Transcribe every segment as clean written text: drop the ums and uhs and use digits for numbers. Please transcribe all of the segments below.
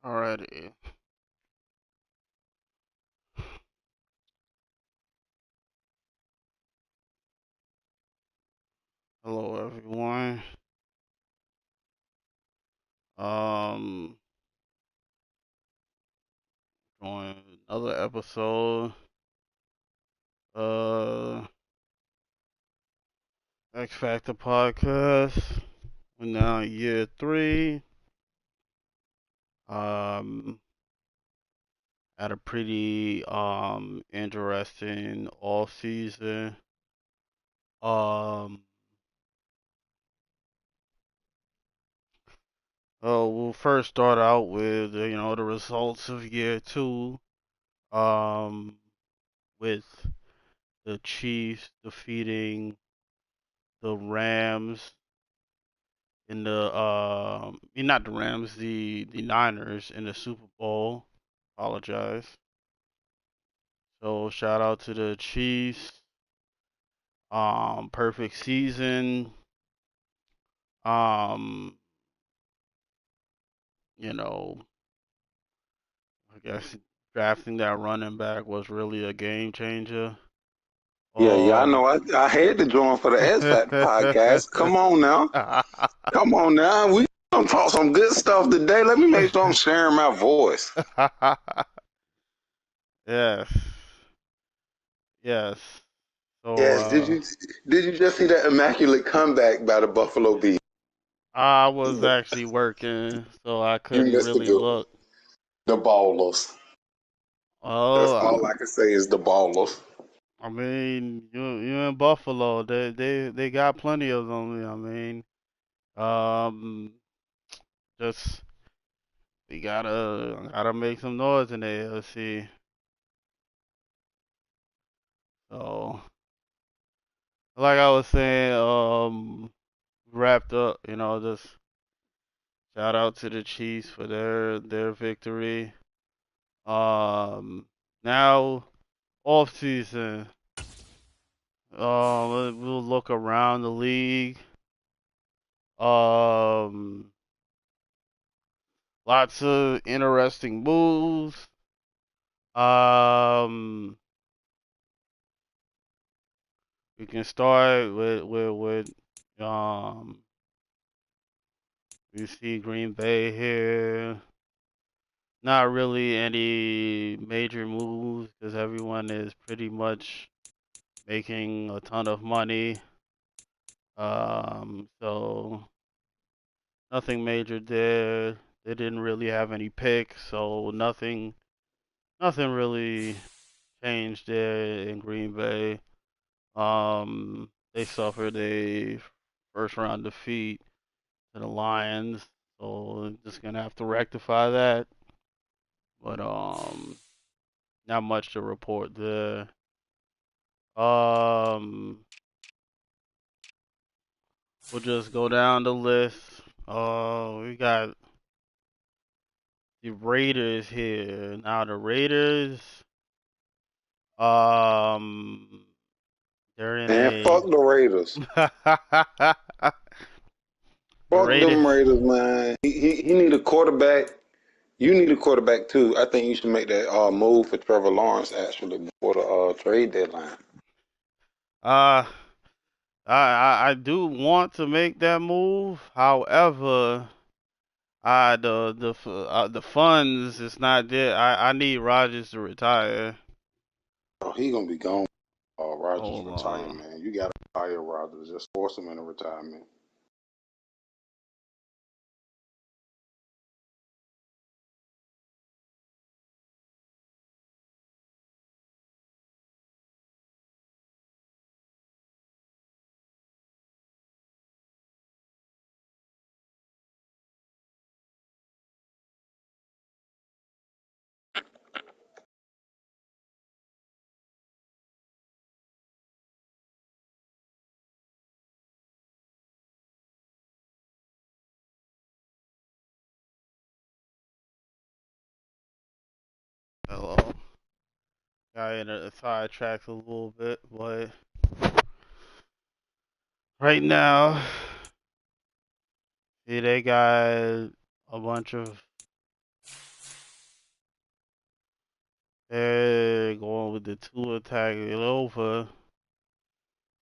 Alrighty. Hello, everyone. Um, Doing another episode. Uh, X Factor podcast. We're now in year 3. Um, Had a pretty interesting off season. Um, we'll first start out with the results of year 2. Um, with the Chiefs defeating the Rams in the not the Rams, the Niners in the Super Bowl. Apologize. So shout out to the Chiefs. Perfect season. Um, you know, I guess drafting that running back was really a game changer. Yeah, I Um, know. I had to join for the S Factor podcast. Come on now. Come on now. We gonna talk some good stuff today. Let me make sure I'm sharing my voice. yes, yes. So Yes, did you just see that immaculate comeback by the Buffalo Bills? I was actually working, so I You couldn't missed a really good one. look. The Ballers. That's Oh, all I can say is the Ballers. I mean, you in Buffalo, they got plenty of them. I mean, um, just we gotta make some noise in the AFC. So, like I was saying, wrapped up. Just shout out to the Chiefs for their victory. Um, Now off season. We'll look around the league. Um, Lots of interesting moves. Um, we can start with we see Green Bay here. Not really any major moves because everyone is pretty much making a ton of money. So nothing major there. They didn't really have any picks, so nothing really changed there in Green Bay. They suffered a first round defeat to the Lions, so just gonna have to rectify that. But not much to report there. Um, we'll just go down the list. We got the Raiders here. Now the Raiders, um, they're in Man, a fuck the Raiders. the Fuck Raiders. them Raiders, man. He need a quarterback. You need a quarterback too. I think you should make that move for Trevor Lawrence actually before the trade deadline. Uh, I do want to make that move. However, the funds is not there. I need Rodgers to retire. Oh, he gonna be gone. Rogers Hold retire, on. man. You gotta retire Rogers. Just force him into retirement. Hello. Got in a sidetrack a little bit, but right now, see they got a bunch of They're going with the Tua Tagovailoa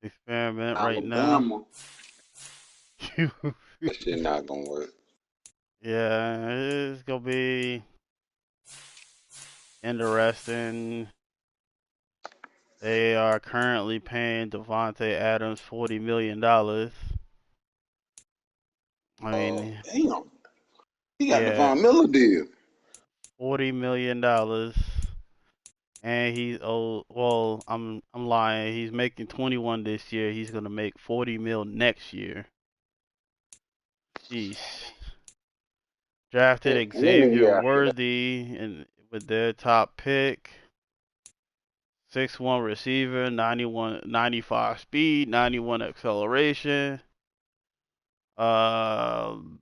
experiment right now. Alabama, that shit not gonna work. Yeah, it's gonna be interesting. They are currently paying Devontae Adams $40 million. I mean, Damn, he got the yeah, Von Miller deal. $40 million, and he's old. Well, I'm lying. He's making 21 this year. He's gonna make 40 mil next year. Jeez. Drafted And the Xavier year after that. Worthy and with their top pick. 6'1" receiver, 95 speed, 91 acceleration. Um,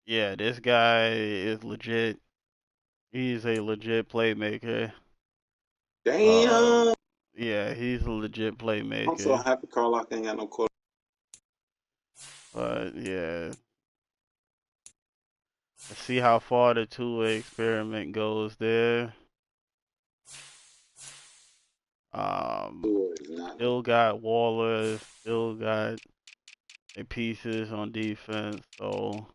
yeah, this guy is legit. He's a legit playmaker. Um, Damn, yeah, he's a legit I'm so playmaker. happy Carlock ain't got no quarter. But yeah, let's see how far the two-way experiment goes there. Is not no. Still got Waller, still got the pieces on defense, so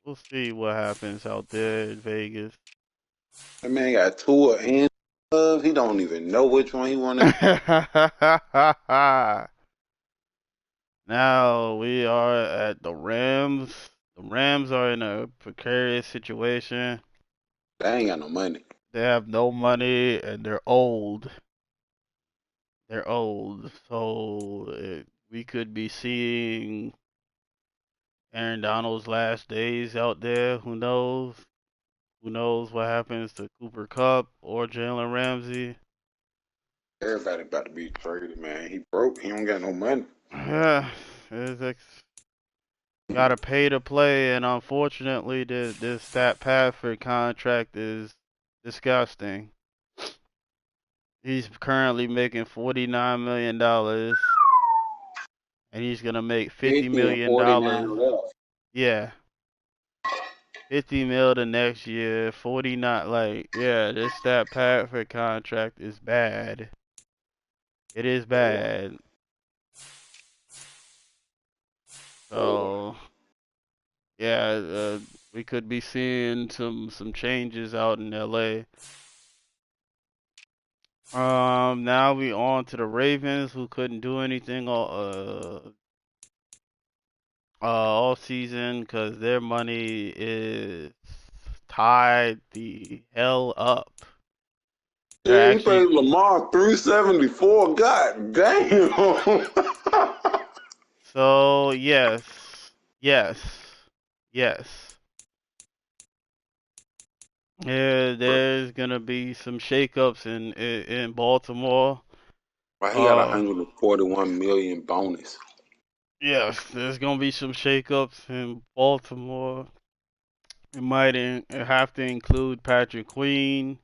we'll see what happens out there in Vegas. That man got Tua and Love. He don't even know which one he want to. Now we are at the Rams. The Rams are in a precarious situation. They ain't got no money. They have no money and they're old. They're old. So we could be seeing Aaron Donald's last days out there. Who knows? Who knows what happens to Cooper Kupp or Jalen Ramsey? Everybody about to be traded, man. He broke. He don't got no money. Yeah, gotta pay to play, and unfortunately, this Stat Pafford contract is disgusting. He's currently making $49 million, and he's gonna make 50 50 and million 49 dollars. left. Yeah, 50 mil the next year, 49. Like, yeah, this Stat Pafford contract is bad. It is Lord, bad. Lord. So yeah, we could be seeing some changes out in LA. Now we on to the Ravens, who couldn't do anything all season because their money is tied the hell up. They're Yeah, he actually paid Lamar 374. God damn. so yes, yes, yes. Yeah, there's gonna be some shakeups in Baltimore. Why he got a Uh, 141 million bonus? yes, there's gonna be some shakeups in Baltimore. It might have to include Patrick Queen,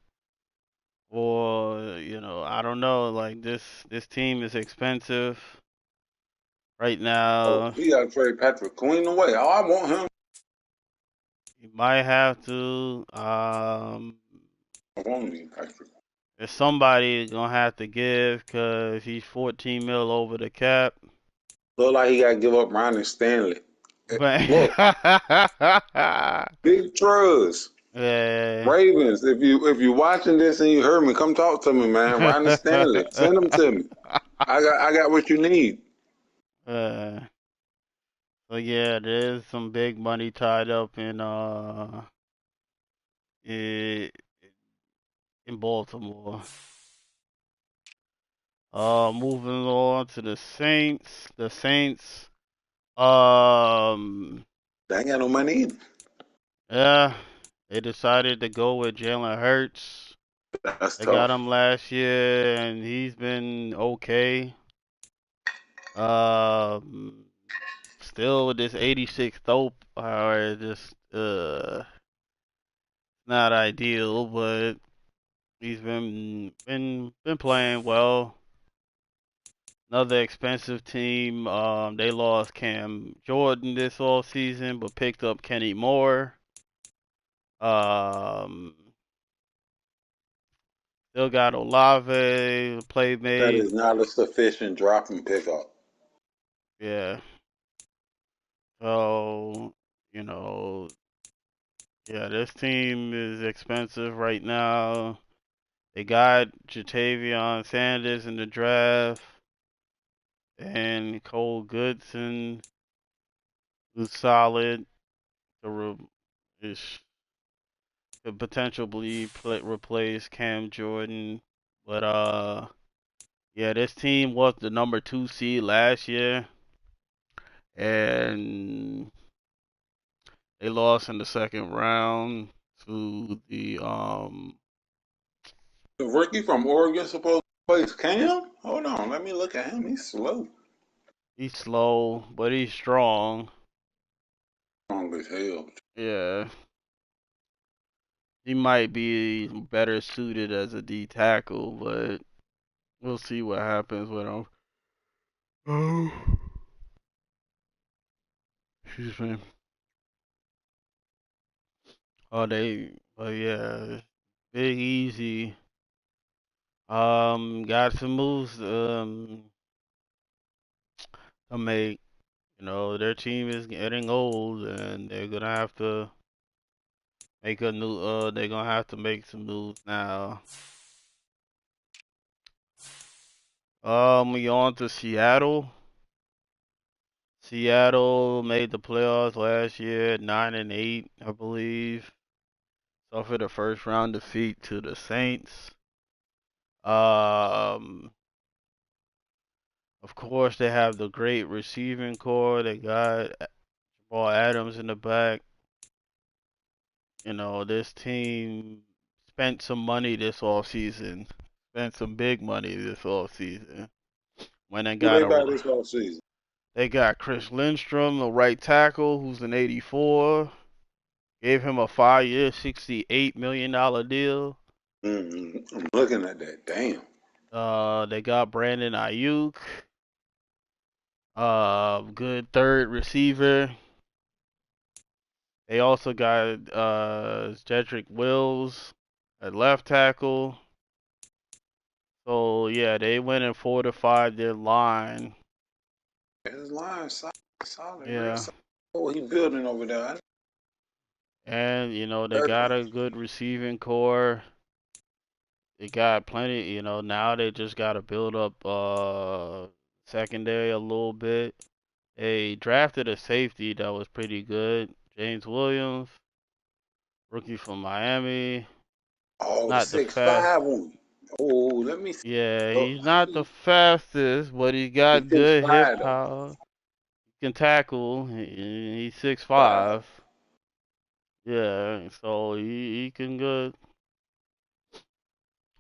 or I don't know. Like this team is expensive right Oh, now. he got to trade Patrick Queen away. Oh, I want him. You might have to. I want me Patrick. There's somebody gonna have to give because he's 14 mil over the cap. Look like he got to give up Ronnie Stanley. But Look, big trust. yeah. Ravens, if you watching this and you heard me, come talk to me, man. Ronnie Stanley, send him to me. I got what you need. uh, so yeah, there's some big money tied up in in Baltimore. Moving on to the Saints. The Saints, um, They ain't got no money either. yeah, they decided to go with Jalen Hurts. That's They got tough. him last year, and he's been okay. Um, Still with this 86 dope, however, just not ideal, but he's been playing well. Another expensive team. They lost Cam Jordan this all season, but picked up Kenny Moore. Um, Still got Olave, That playmate. is not a sufficient drop and pickup. Yeah. So, you know, yeah, this team is expensive right now. They got Jatavion Sanders in the draft and Cole Goodson, who's solid. The is could potentially replace Cam Jordan, but yeah, this team was the number 2 seed last year, and they lost in the second round to the The rookie from Oregon supposed to play Cam? Hold on, let me look at him. He's slow. He's slow, but he's strong. Strong as hell. Yeah, he might be better suited as a D tackle, but we'll see what happens with him. Oh, excuse me. But yeah, Big Easy. Got some moves to make. You know, their team is getting old, and they're gonna have to make a new. They're gonna have to make some moves now. We on to Seattle. Seattle made the playoffs last year, 9-8, I believe. Suffered a first round defeat to the Saints. Um, of course, they have the great receiving core. They got Paul Adams in the back. You know, this team spent some money this offseason. Spent some big money this offseason. When Who they buy this offseason? they got Chris Lindstrom, the right tackle, who's an 84. Gave him a 5-year, $68 million deal. I'm looking at that. Damn. They got Brandon Ayuk, good third receiver. They also got Jedrick Wills at left tackle. So yeah, they went and fortified their line. His line solid, real Yeah, solid. Oh, he building over there. and you know they got Kirkland. a good receiving core. They got plenty. You know now they just got to build up secondary a little bit. They drafted a safety that was pretty good, James Williams, rookie from Miami. Oh, the Not the six fast. five one. Oh, let me see. Yeah, Oh, he's not the fastest, but he he's got six good hip five though. power. He can tackle. He's six Five. five. Yeah, so he can good.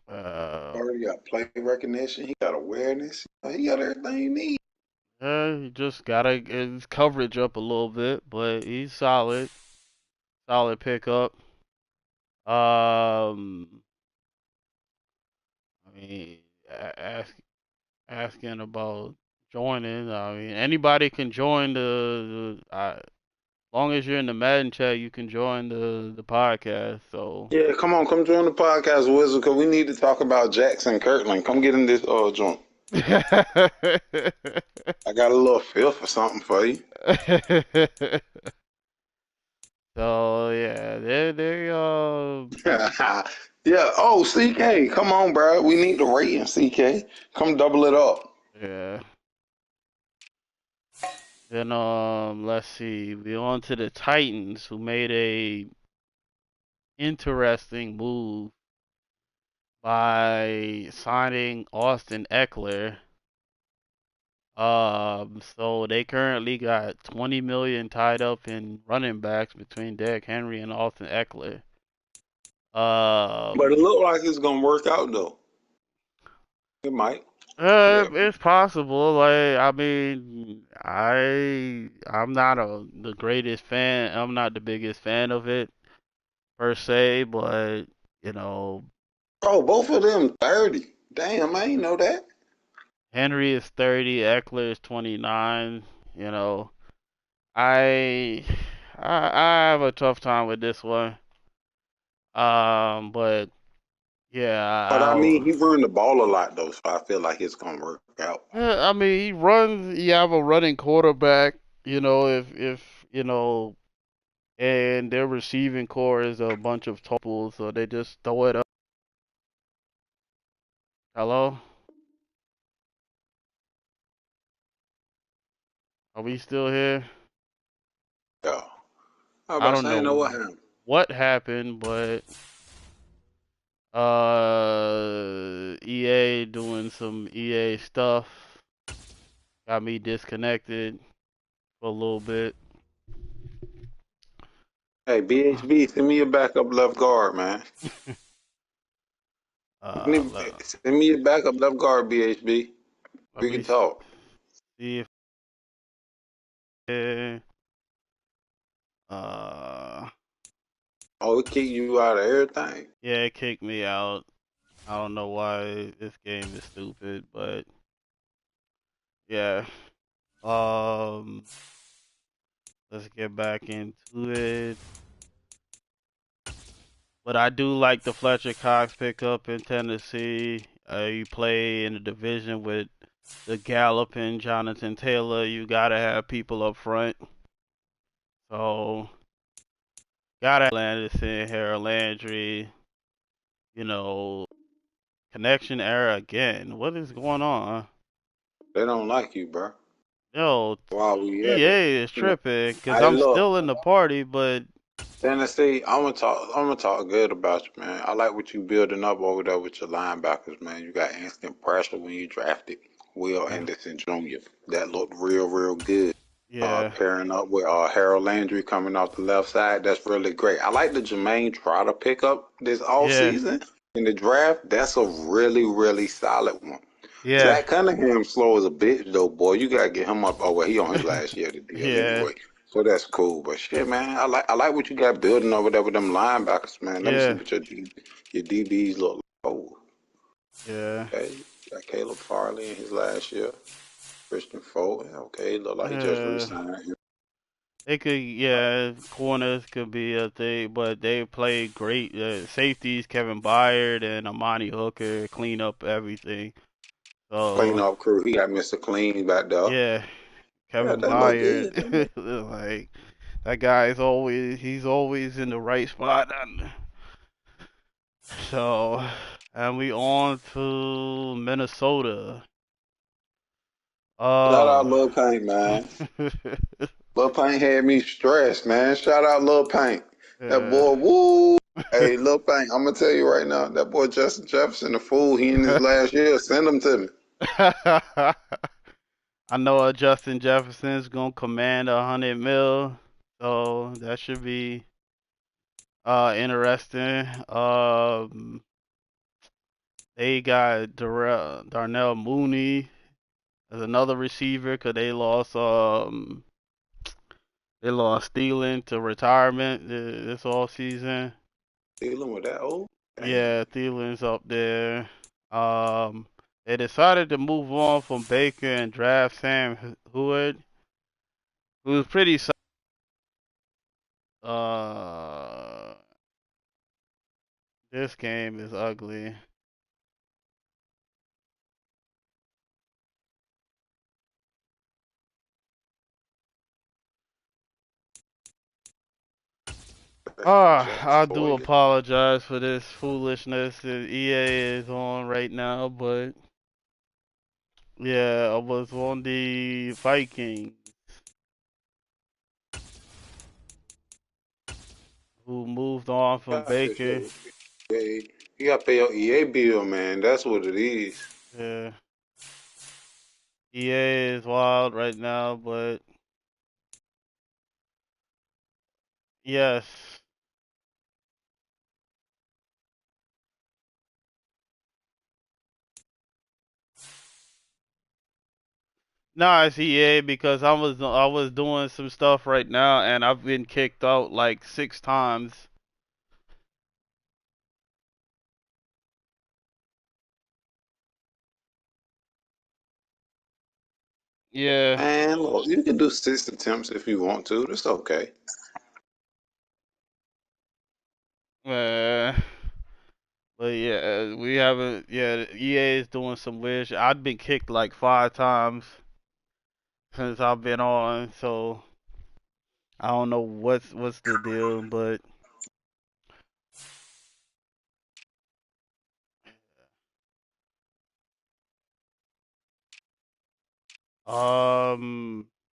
Uh, Already got play recognition. He got awareness. He got everything you need. yeah, he just gotta get his coverage up a little bit, but he's solid. Solid pickup. I mean, asking about joining. I mean, anybody can join long as you're in the Madden chat, you can join the podcast. So. Yeah, come on, come join the podcast, Wizard, because we need to talk about Jackson Kirkland. Come get in this joint. I got a little feel for something for you. So yeah, they Yeah. Oh, CK, come on, bro. We need the rating, CK. Come double it up. yeah. Then let's see. We on to the Titans, who made a interesting move by signing Austin Eckler. So they currently got 20 million tied up in running backs between Derrick Henry and Austin Eckler. But it Um, look like it's gonna work out though. It might. Yeah. it's possible. Like, I mean, I'm not the greatest fan. I'm not the biggest fan of it per se, but you know, Oh, both of them 30. Damn, I ain't know that. Henry is 30, Eckler is 29. You know, I I have a tough time with this one. But Yeah, But I mean, he run the ball a lot though, so I feel like it's gonna work out. I mean, he runs. You have a running quarterback. If and their receiving core is a bunch of topples, so they just throw it up. Hello, are we still here? Yeah. I I about to don't say, I know what know happened. what happened, but EA doing some EA stuff got me disconnected for a little bit. Hey, BHB, send me your backup left guard, man. Let, Send me your backup left guard, BHB. let We me can talk. see if uh Oh, it kick you out of everything. yeah, it kicked me out. I don't know why this game is stupid, but yeah. Um, let's get back into it. But I do like the Fletcher Cox pickup in Tennessee. You play in a division with the galloping Jonathan Taylor. You gotta have people up front. So gotta have Anderson, Harold Landry. You know, connection error again. What is going on? They don't like you, bro. Yo, While we at it, EA is you know. tripping because Hey, I'm look, still in the party, but Tennessee, I'm gonna talk. I'm gonna talk good about you, man. I like what you building up over there with your linebackers, man. You got instant pressure when you drafted Will uh, Anderson Jr. That looked real, real good. yeah, Pairing up with Harold Landry coming off the left side, that's really great. I like the Jermaine Trotter pickup this off yeah, season in the draft. That's a really, really solid one. yeah, Zach Cunningham slow as a bitch though, boy. You gotta get him up. Oh well, he on his last year of the deal yeah, anyway. So that's cool. But shit, man, I like what you got building over there with them linebackers, man. Let me see yeah, what your DBs look like. Oh, yeah. okay. Got Caleb Farley in his last year. Christian Fulton. Okay, look like he just Uh, re-signed. they could, yeah, corners could be a thing, but they play great. Safeties, Kevin Byard and Amani Hooker clean up everything. Clean So, up crew. He got Mr. Clean back there. yeah, Yeah, Kevin that look good. Byard, like that guy is he's always in the right spot. So, and we on to Minnesota. Shout out Oh, Lil Paint, man. Lil Paint had me stressed, man. Shout out Lil Paint. That yeah. boy, woo. Hey, Lil Paint, I'm gonna tell you right now, that boy Justin Jefferson, the fool, he in his last year. Send him to me. I know Justin Jefferson's gonna command 100 mil, so that should be interesting. They got Darnell Mooney as another receiver because they lost Thielen to retirement this all season. Dealing with that old. Damn. Yeah, Thielen's up there. Um, they decided to move on from Baker and draft Sam Hood, who's pretty. Uh, this game is ugly. I do Boy, apologize for this foolishness that EA is on right now, but yeah, I was on the Vikings who moved on from got this Baker. shit. Yeah, you gotta pay your EA bill, man. That's what it is. Yeah, EA is wild right now, but yes. No, it's EA because I was doing some stuff right now and I've been kicked out like 6 times. Yeah, And look, you can do 6 attempts if you want to. That's okay. uh, But yeah, we haven't. Yeah, EA is doing some weird shit. I've been kicked like 5 times since I've been on, so I don't know what's the deal. But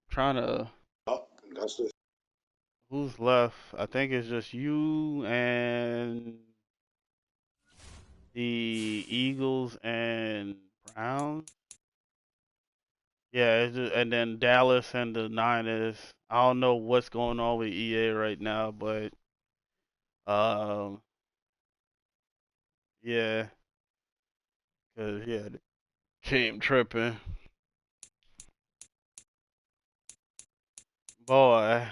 trying to Oh, that's it. who's left? I think it's just you and the Eagles and Browns. Yeah, and then Dallas and the Niners. I don't know what's going on with EA right now, but um, yeah, 'cause yeah, the team tripping, boy.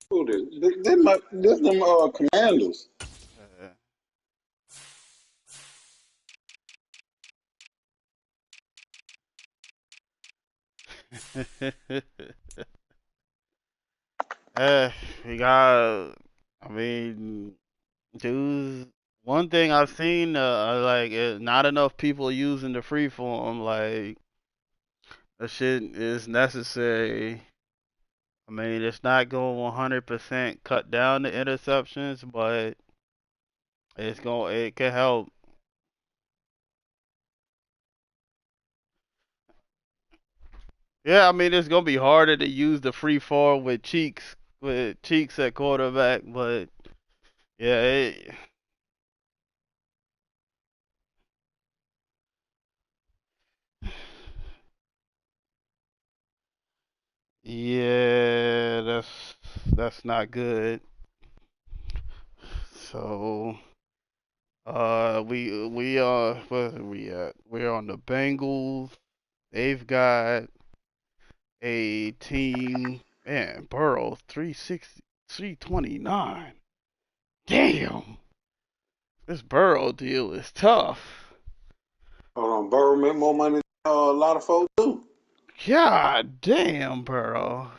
Who this them commanders. uh, we got. I mean, dudes. One thing I've seen, like, not enough people using the free form. Like, that shit is necessary. I mean, it's not going 100% cut down the interceptions, but it can help. Yeah, I mean, it's gonna be harder to use the free fall with Cheeks at quarterback, but yeah, yeah, that's not good. So, where are we at? We're on the Bengals. They've got a team, man, Burrow 360, 329. Damn, this Burrow deal is tough. Hold on, Burrow make more money than a lot of folks do. God damn, Burrow.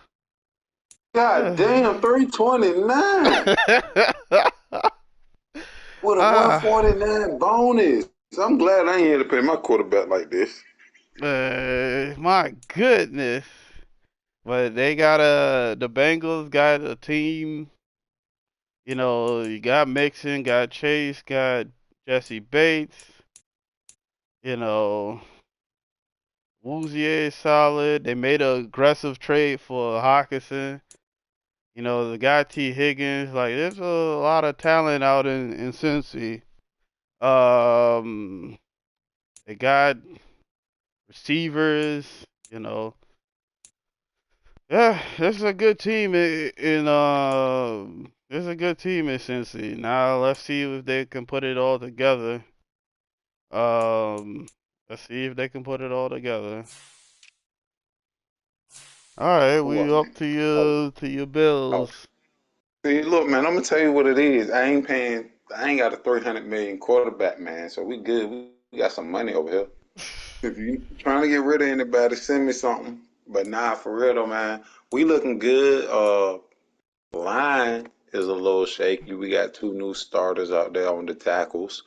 God damn, 329 with a Ah, 149 bonus. I'm glad I ain't had to pay my quarterback like this. my goodness. But the Bengals got a team, you got Mixon, got Chase, got Jesse Bates, you know, Woozier is solid. They made an aggressive trade for Hawkinson. The guy T. Higgins, like there's a lot of talent out in Cincy. Um, they got receivers, you know. Yeah, this is a good team this is a good team in Cincy. Now let's see if they can put it all together. Um, let's see if they can put it all together. All right, What, we up man? to your Oh, Bills. see, look, man, I'm gonna tell you what it is. I ain't got a 300 million quarterback, man. So we good. We got some money over here. If you trying to get rid of anybody, send me something. But nah, for real though, man, we looking good. Line is a little shaky. We got two new starters out there on the tackles.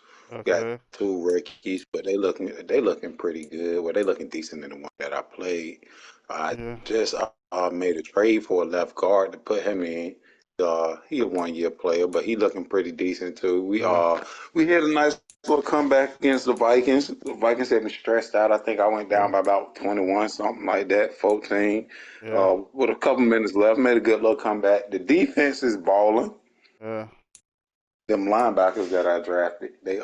Got Okay. two rookies, but they looking pretty good. Well, they looking decent in the one that I played. I Yeah. just made a trade for a left guard to put him in. He a 1 year player, but he looking pretty decent too. Yeah. We had a nice little comeback against the Vikings. The Vikings had me stressed out. I think I went Yeah. down by about 21, something like that, 14. Yeah. With a couple minutes left, made a good little comeback. The defense is balling. Yeah. Them linebackers that I drafted, they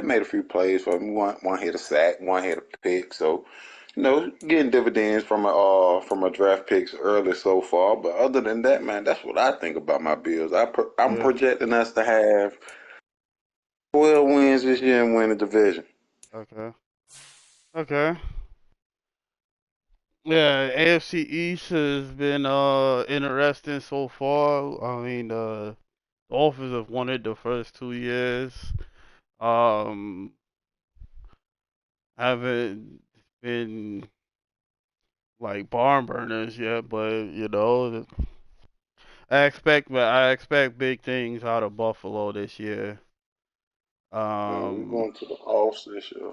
made a few plays for me. One hit a sack, one hit a pick. So, getting dividends from a draft picks early so far. But other than that, man, that's what I think about my Bills. I'm Yeah. projecting us to have 12 wins this year and win the division. Okay. Okay. Yeah, AFC East has been interesting so far. I mean, the Dolphins have won it the first 2 years. Um, haven't been like barn burners yet, but I expect big things out of Buffalo this year. We're Um, going to the offs this year.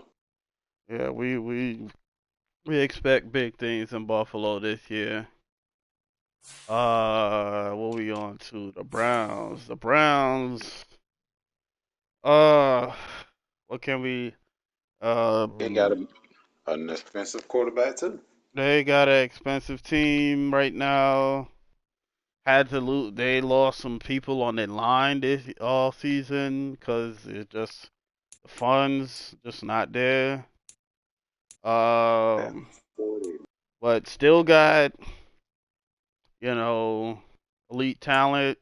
yeah, we expect big things in Buffalo this year. What we on to? The Browns. The Browns. Uh, what can we? They got Um, an expensive quarterback too. they got an expensive team right now. Had to lose. They lost some people on their line this all season because it just the funds just not there. That Um, 40. but still got you know elite talent.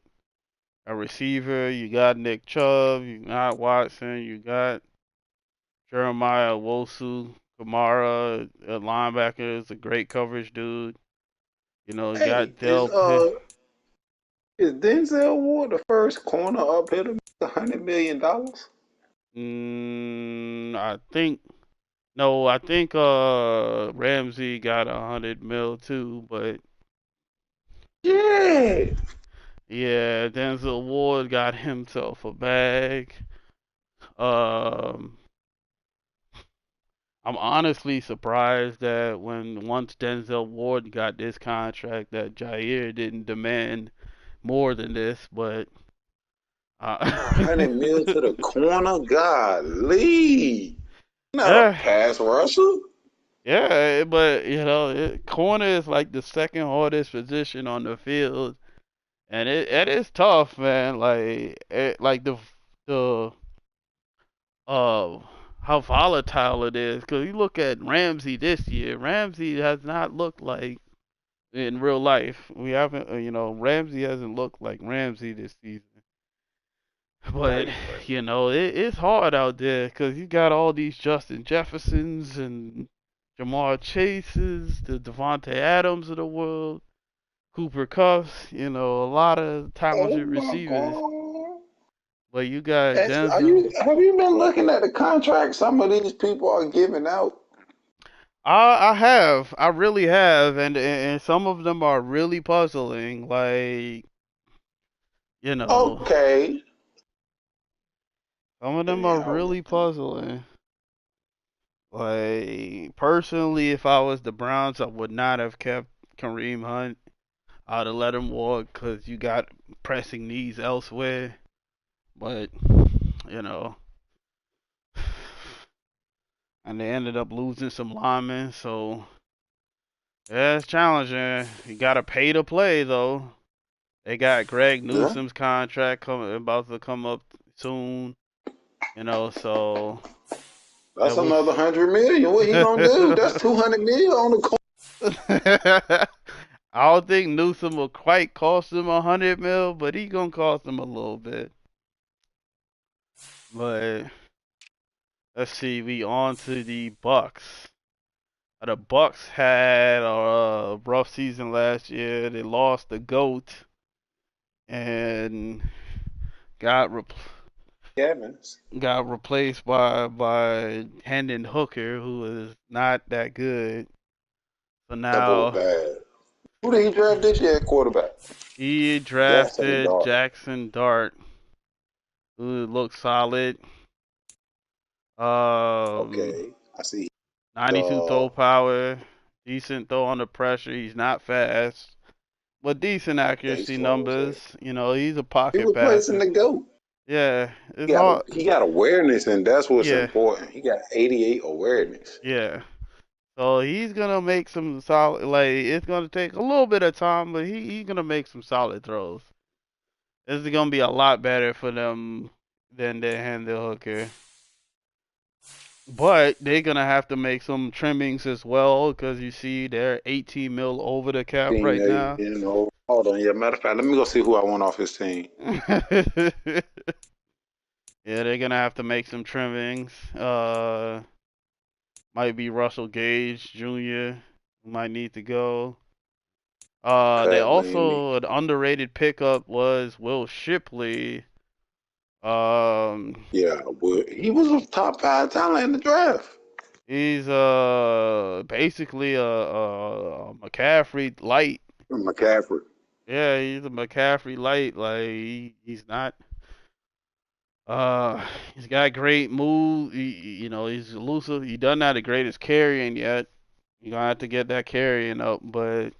A receiver. You got Nick Chubb. You got Watson. You got Jeremiah Wosu. Kamara, a linebacker, is a great coverage dude. You Hey, got Del is Denzel Ward the first corner up here to make $100 million? I think no, I think Ramsey got 100 mil too, but Yeah. yeah, Denzel Ward got himself a bag. Um, I'm honestly surprised that when once Denzel Ward got this contract, that Jair didn't demand more than this, but A hundred mil to the corner? Golly. Not a yeah, pass rusher? yeah, but corner is like the second hardest position on the field, and it is tough, man. Like the uh how volatile it is. Cause you look at Ramsey this year. Ramsey has not looked like in real life. We haven't, Ramsey hasn't looked like Ramsey this season. But Right, right. it's hard out there because you got all these Justin Jeffersons and Jamar Chases, the Devontae Adams of the world, Cooper Cuffs. A lot of Oh talented my receivers. God. But you got Are Denzel. you have you been looking at the contract some of these people are giving out? I have, I really have, and some of them are really puzzling. Like you know, Okay. some of them are Anyhow, really puzzling. Like personally, if I was the Browns, I would not have kept Kareem Hunt. I'd have let him walk because you got pressing needs elsewhere. But you know, and they ended up losing some linemen, so yeah, it's challenging. You gotta pay to play though. They got Greg yeah, Newsom's contract coming about to come up soon. So yeah, that's another 100 million. What he gonna do? That's 200 million on the I don't think Newsom will quite cost him 100 mil, but he gonna cost him a little bit. But let's see, we on to the Bucks. The Bucks had a rough season last year. They lost the goat and got re- Evans. got replaced by Hendon Hooker, who is not that good. So That boy now bad. Who did he draft this year at quarterback? he Jackson drafted Dart. Jackson Dart, who looks solid. Um, Okay, I see. 92 Uh, throw power, decent throw under pressure. He's not fast, but decent yeah, he accuracy slows numbers. there. He's a He pocket replacing passer. the GOAT. Yeah, He it's got hard. he got awareness, and that's what's Yeah, important. He got 88 awareness. yeah. So he's gonna make some solid. Like it's gonna take a little bit of time, but he's gonna make some solid throws. This is gonna be a lot better for them than their Hendon Hooker. But they're gonna have to make some trimmings as well because you see they're 18 mil over the cap 15 right million, now. hold on. Yeah, matter of fact, let me go see who I want off his team. Yeah, they're gonna have to make some trimmings. Might be Russell Gage Jr. who might need to go. They Cut, man. also an underrated pickup was Will Shipley. Um, Yeah, well, he was a top 5 talent in the draft. he's basically a McCaffrey light. McCaffrey. Yeah, he's a McCaffrey light. Like he's not. He's got great move. He's elusive. He doesn't have the greatest carrying yet. You're gonna have to get that carrying up, but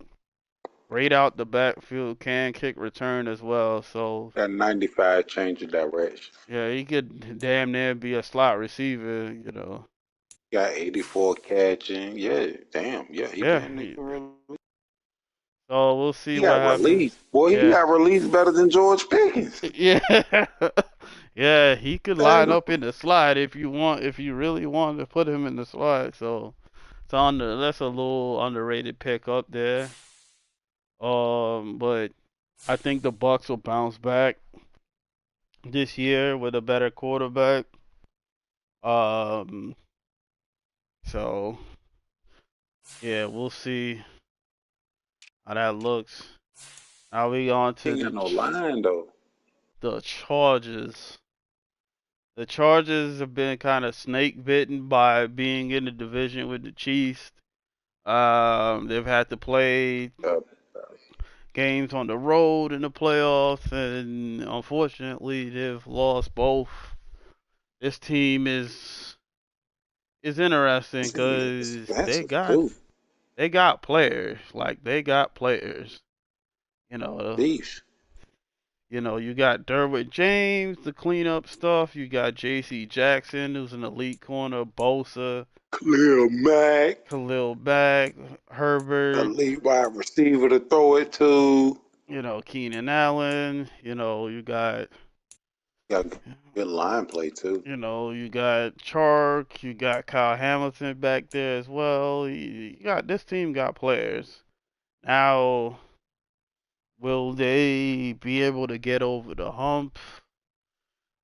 great out the backfield, can kick return as well. So Got 95 change of direction. yeah, he could damn near be a slot receiver. Got 84 catching. Yeah, damn. Yeah, he Yeah. damn near can really. So we'll see He what got happens. released. Boy, he Yeah. got released better than George Pickens. Yeah. Yeah, he could line Dang. up in the slide if you really want to put him in the slide. So that's a little underrated pick up there. But I think the Bucks will bounce back this year with a better quarterback. Um, so yeah, we'll see how that looks. Now we on He to ain't got no line though. the Chargers. The Chargers have been kind of snake bitten by being in the division with the Chiefs. They've had to play Uh, games on the road in the playoffs, and unfortunately, they've lost both. This team is interesting this nigga because expensive too. they got players, like they got players. You know, Beef. you got Derwin James to clean up stuff. You got J.C. Jackson, who's an elite corner. Bosa, Clear Mack. Khalil Mack, A Herbert. lead wide receiver to throw it to. Keenan Allen. Got good line play too. You got Chark. You got Kyle Hamilton back there as well. You got this team got players. Now, will they be able to get over the hump?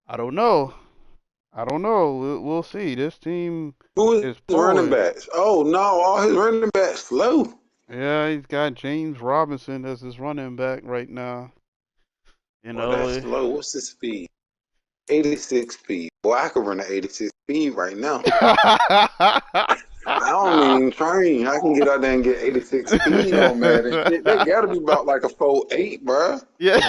I don't know. I don't know. We'll see. This team Who is is his running pulling. backs? Oh no, all his running backs slow. Yeah, he's got James Robinson as his running back right now. You Well, that's know. slow. What's his speed? 86 speed. Boy, I could run at 86 speed right now. I don't even train. I can get out there and get 86 speed on Madden. Shit, that gotta be about like a 4.8, bruh. Yeah.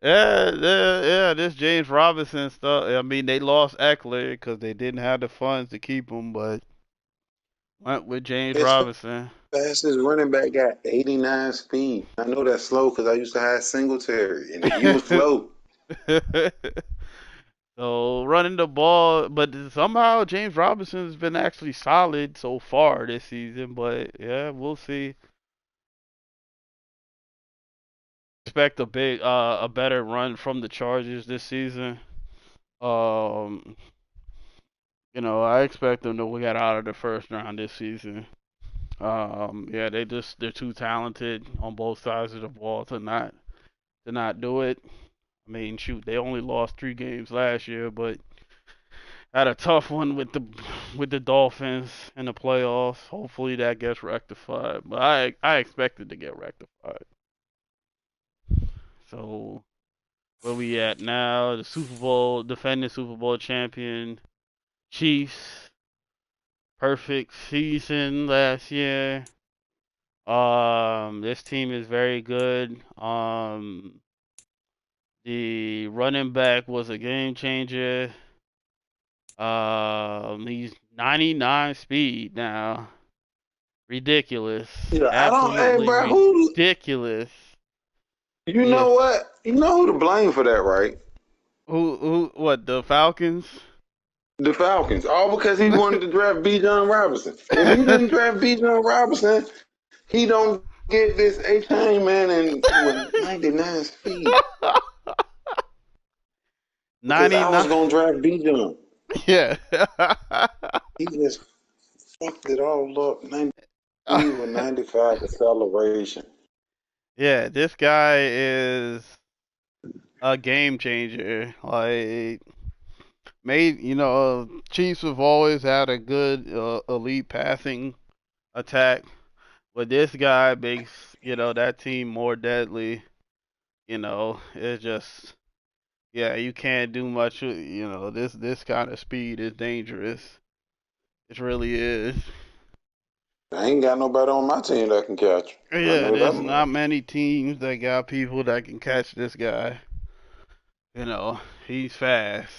Yeah. This James Robinson stuff. I mean, they lost Eckler because they didn't have the funds to keep him, but went with James His Robinson. fastest running back got 89 speed. I know that's slow because I used to have Singletary and he was slow. So running the ball, but somehow James Robinson's been actually solid so far this season. But yeah, we'll see. Expect a better run from the Chargers this season. Um, I expect them to get out of the first round this season. Yeah, they're too talented on both sides of the ball to not do it. I mean, shoot, they only lost 3 games last year, but had a tough one with the Dolphins in the playoffs. Hopefully that gets rectified, but I expect it to get rectified. So where we at now? The Super Bowl defending Super Bowl champion Chiefs. Perfect season last year. This team is very good. The running back was a game changer. He's 99 speed now. Ridiculous. Yeah, I don't. Hey, Absolutely bro, who? ridiculous. You Yeah. know what? You know who to blame for that, right? What, the Falcons? The Falcons. All because he wanted to draft B. John Robinson. If he didn't draft B. John Robinson, he don't get this A chain man and with 99 speed. Because I was 99. gonna draft B. John. Yeah. He just fucked it all up. 90 speed with 95 acceleration. Yeah, this guy is a game changer. Like, Chiefs have always had a good elite passing attack, but this guy makes that team more deadly. It's just, yeah, you can't do much. This kind of speed is dangerous. It really is. I ain't got nobody on my team that can catch him. I Yeah, know that there's not much. many teams that got people that can catch this guy. You know, he's fast.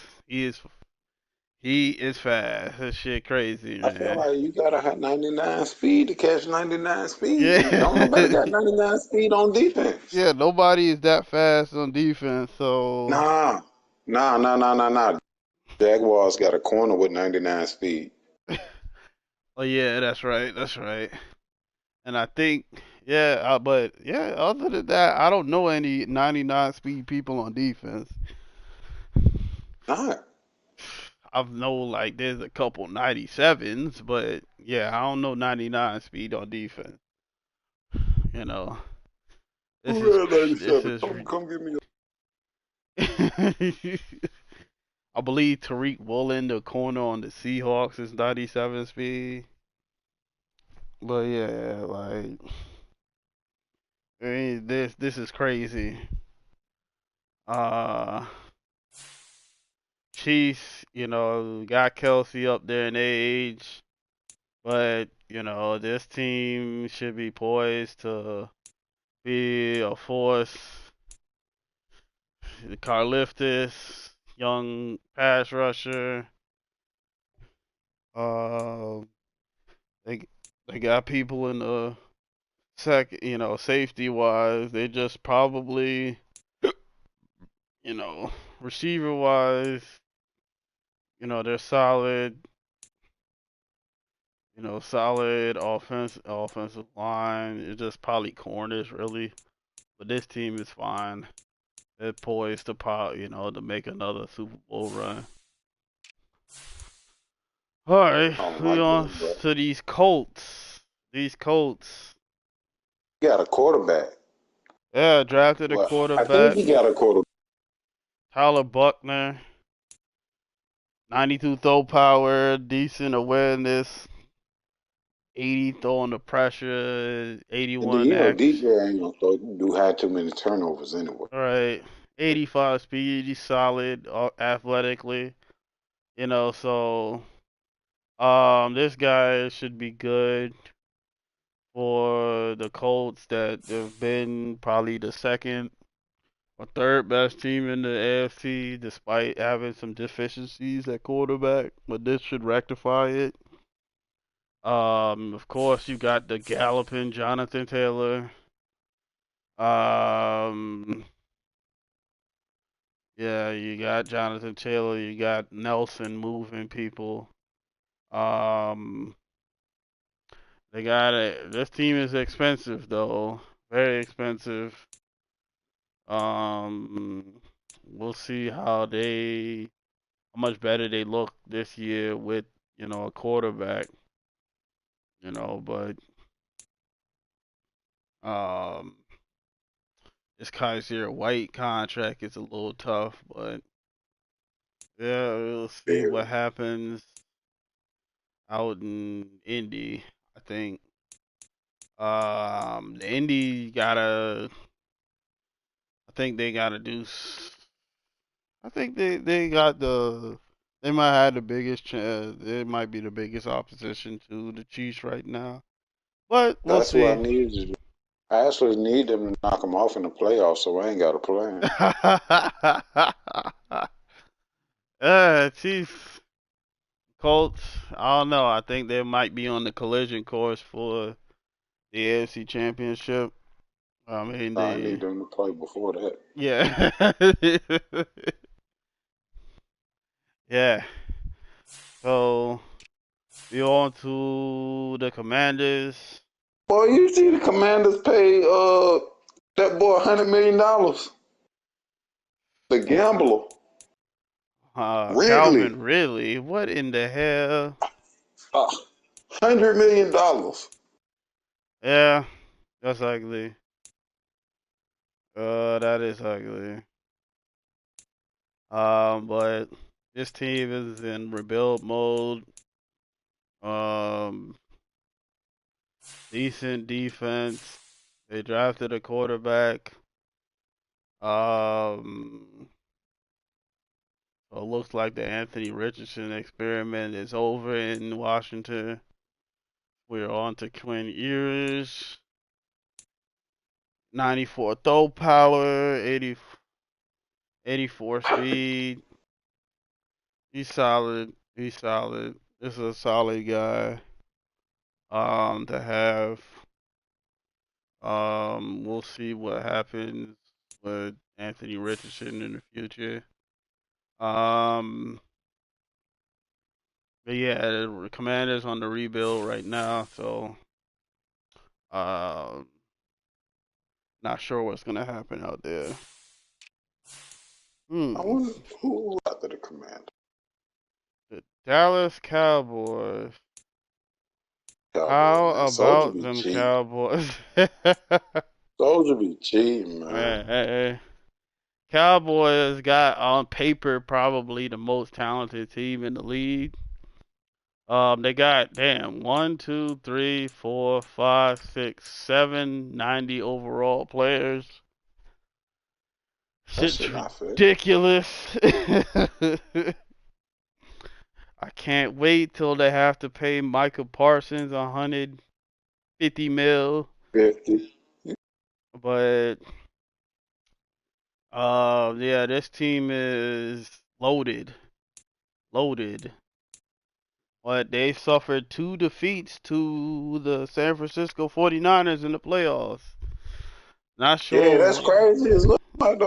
He is fast. That shit crazy, I feel man. like you gotta have 99 speed to catch 99 speed. Don't nobody Yeah. got 99 speed on defense. Yeah, nobody is that fast on defense, so Nah, nah. Jaguars got a corner with 99 speed. oh yeah, that's right. That's right. And I think yeah, but yeah, other than that, I don't know any 99 speed people on defense. Nah, I know like there's a couple 97s, but yeah, I don't know 99 speed on defense. You know, this who is had this 97? is. Come give me I believe Tariq Woolen, the corner on the Seahawks, is 97 speed. But yeah, like I mean, this is crazy. Uh, Chiefs, got Kelsey up there in age, but this team should be poised to be a force. The Carliftis, young pass rusher. Uh, they they got people in the second, safety wise. They just probably, you know, receiver wise, they're solid. Solid offensive line. It's just probably corners really, but this team is fine. They're poised to to make another Super Bowl run. All right, I don't we like on that, bro. to these Colts. These Colts. He got a quarterback. Yeah, drafted a Well, I think quarterback, he got a quarterback. Tyler Buckner. 92 throw power, decent awareness, 80 throwing the pressure, And then 81 you know action. DJ ain't gonna do have too many turnovers anyway. All right, 85 speed. He's solid athletically. So this guy should be good for the Colts that have been probably the second or third best team in the AFC, despite having some deficiencies at quarterback. But this should rectify it. Of course, you got the galloping Jonathan Taylor. Um, yeah, you got Jonathan Taylor. You got Nelson moving people. Um, they got it. This team is expensive though, very expensive. Um, we'll see how much better they look this year with a quarterback. But um, this Kaiser White contract is a little tough, but yeah, we'll see what Very. happens out in Indy. I think the Indy gotta. I think they gotta do. I think they got the. They might have the biggest chance. It might be the biggest opposition to the Chiefs right now, but we'll That's what I see. need to do. I actually need them to knock them off in the playoffs, so I ain't got a plan. Chiefs, Colts. I don't know. I think they might be on the collision course for the AFC Championship. I mean I need the them to play before that. yeah. Yeah. So we on to the Commanders. Boy, you see the Commanders pay that boy $100 million. The gambler, Ridley, Calvin Ridley. What in the hell? $100 million. Yeah, that's ugly. That is ugly. But this team is in rebuild mode. Um, decent defense. They drafted a quarterback. Um, so it looks like the Anthony Richardson experiment is over in Washington. We're on to Quinn Ewers. 94 throw power, 84 speed. He's solid. He's solid. This is a solid guy. To have. We'll see what happens with Anthony Richardson in the future. Um, but yeah, the Commanders on the rebuild right now, so uh, not sure what's gonna happen out there. I Hmm. wonder who after the Commander. The Dallas Cowboys. Cowboys, How man. Soldier about be them cheating. Cowboys? Soldier be cheating, man. Man, Cowboys got on paper probably the most talented team in the league. They got damn 1, 2, 3, 4, 5, 6, 7 overall players. That Shit's shit not fair. ridiculous. I can't wait till they have to pay Micah Parsons 150 mil. 50. But yeah, this team is loaded, loaded. But they suffered two defeats to the San Francisco 49ers in the playoffs. Not Yeah, that's sure. crazy. It's looking like the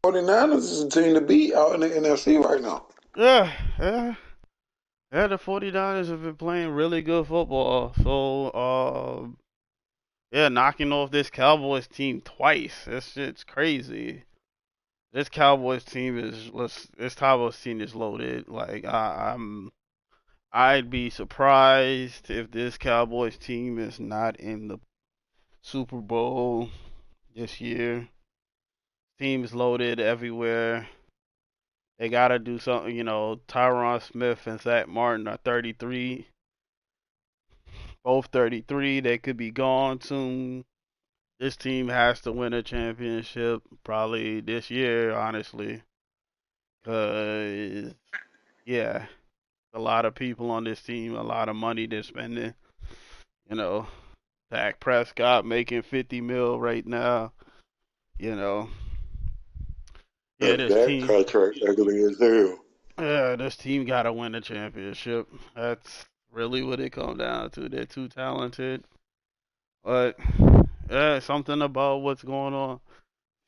49ers is a team to beat out in the NFC right now. Yeah, yeah, yeah. The 49ers have been playing really good football. So, yeah, knocking off this Cowboys team twice. This shit's crazy. This Cowboys team is this Cowboys team is loaded. Like I'd be surprised if this Cowboys team is not in the Super Bowl this year. Team is loaded everywhere. They gotta do something. Tyron Smith and Zach Martin are 33, both 33. They could be gone soon. This team has to win a championship probably this year, honestly, because yeah, a lot of people on this team, a lot of money they're spending. You know, Dak Prescott making 50 mil right now. You know, yeah, That this that team, contract ugly as hell. this team gotta win a championship. That's really what it comes down to. They're too talented, but yeah, something about what's going on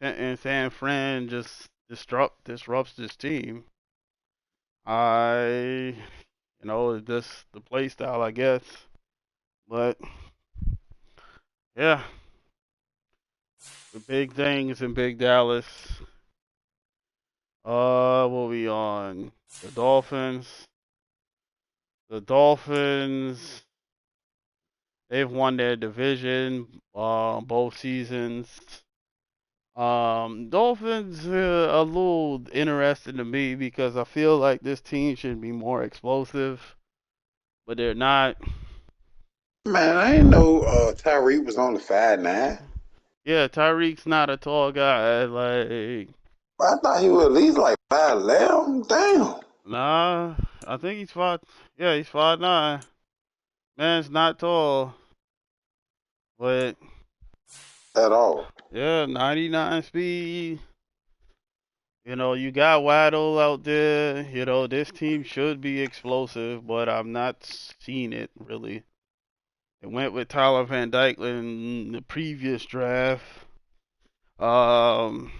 in San Fran just disrupts this team. I, this the play style, I guess. But yeah, the big things in Big Dallas. What we on? The Dolphins. The Dolphins. They've won their division both seasons. Dolphins a little interesting to me because I feel like this team should be more explosive, but they're not. Man, I ain't know Tyreek was on the 5'9". Yeah, Tyreek's not a tall guy. Like, I thought he was at least like 5'11". Damn. nah, I think he's 5. Yeah, he's 5'9". Man's not tall, but At all. yeah, 99 speed. You got Waddle out there. This team should be explosive, but I'm not seeing it really. It went with Tyler Van Dyke in the previous draft. Um,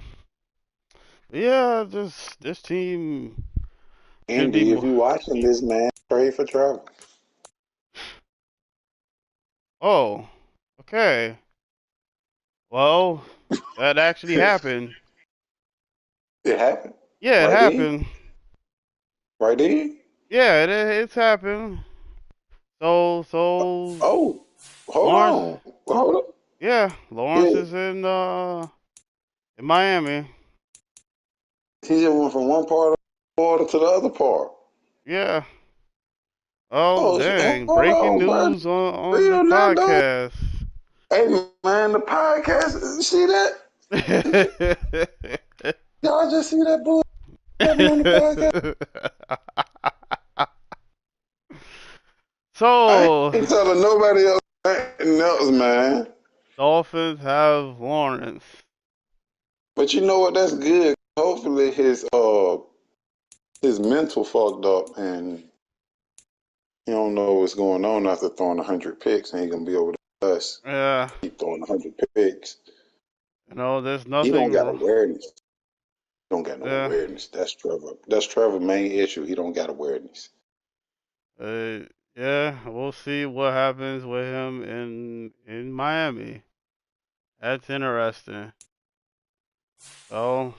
yeah, this team should be Indy, if more. you watching this, man, trade for Trevor. Oh, okay. Well, that actually happened. It happened. Yeah, it Right then. happened. Right then. Yeah, it's happened. So Oh, hold Lawrence, on. Hold up. yeah, Lawrence Yeah, is in Miami. he just went from one part of Florida to the other part. Yeah. Oh Oh, dang! hold Breaking on, bro. news on the Real now, dog. podcast. Hey, man, the podcast. See that? Y'all just see that bull happening on the podcast? I So ain't telling nobody else nothing else, man. Dolphins have Lawrence. But you know what? That's good. hopefully his mental fucked up and he don't know what's going on after throwing 100 picks and he gonna be over the us. Yeah, Keep throwing 100 picks. there's He don't nothing. got awareness. Don't got no Yeah, awareness. That's Trevor. That's Trevor's main issue. He don't got awareness. uh, yeah. We'll see what happens with him in Miami. That's interesting. So,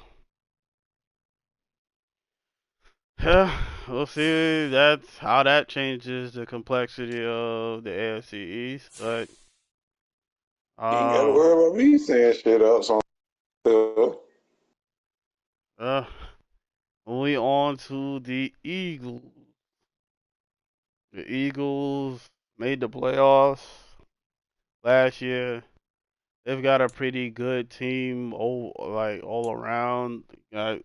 yeah, we'll see. That's how that changes the complexity of the AFC East. But He ain't got to uh, worry about me saying shit up. So uh, moving on to the Eagles. The Eagles made the playoffs last year. They've got a pretty good team, all around. You got